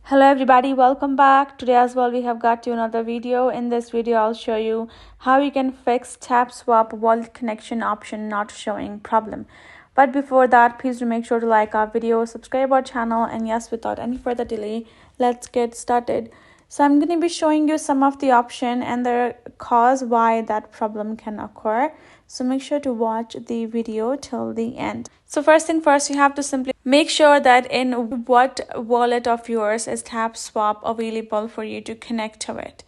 Hello everybody, welcome back. Today as well we have got you another video. In this video I'll show you how you can fix Tapswap wallet connection option not showing problem. But before that, please do make sure to like our video, subscribe our channel, and yes, without any further delay, let's get started. So I'm going to be showing you some of the option and the cause why that problem can occur. So make sure to watch the video till the end. So first thing first, you have to simply make sure that in what wallet of yours is Tapswap available for you to connect to it.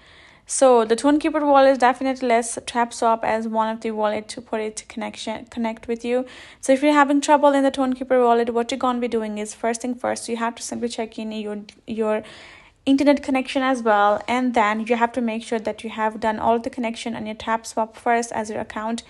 So the Tonkeeper wallet is definitely less Tapswap as one of the wallet to put it to connect with you. So if you're having trouble in the Tonkeeper wallet, what you're gonna be doing is first thing first, you have to simply check in your internet connection as well, and then you have to make sure that you have done all the connection on your Tapswap first as your account.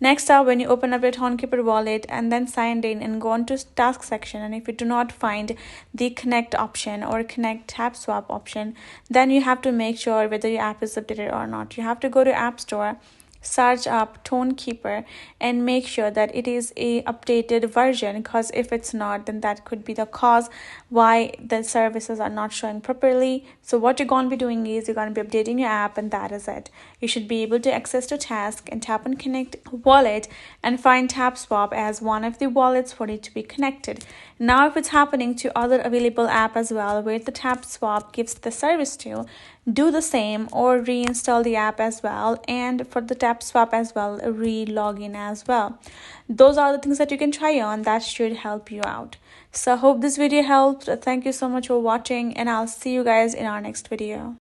Next up, when you open up your Tonkeeper wallet and then signed in and go on to task section, and if you do not find the connect option or connect Tapswap option, then you have to make sure whether your app is updated or not. You have to go to App Store, search up Tonkeeper, and make sure that it is a updated version, because if it's not, then that could be the cause why the services are not showing properly. So what you're going to be doing is you're going to be updating your app, and that is it. You should be able to access to task and tap on connect wallet and find Tapswap as one of the wallets for it to be connected. Now if it's happening to other available app as well where the Tapswap gives the service to, do the same or reinstall the app as well, and for the Tapswap as well, re-login as well. Those are the things that you can try on that should help you out. So I hope this video helped. Thank you so much for watching, and I'll see you guys in our next video.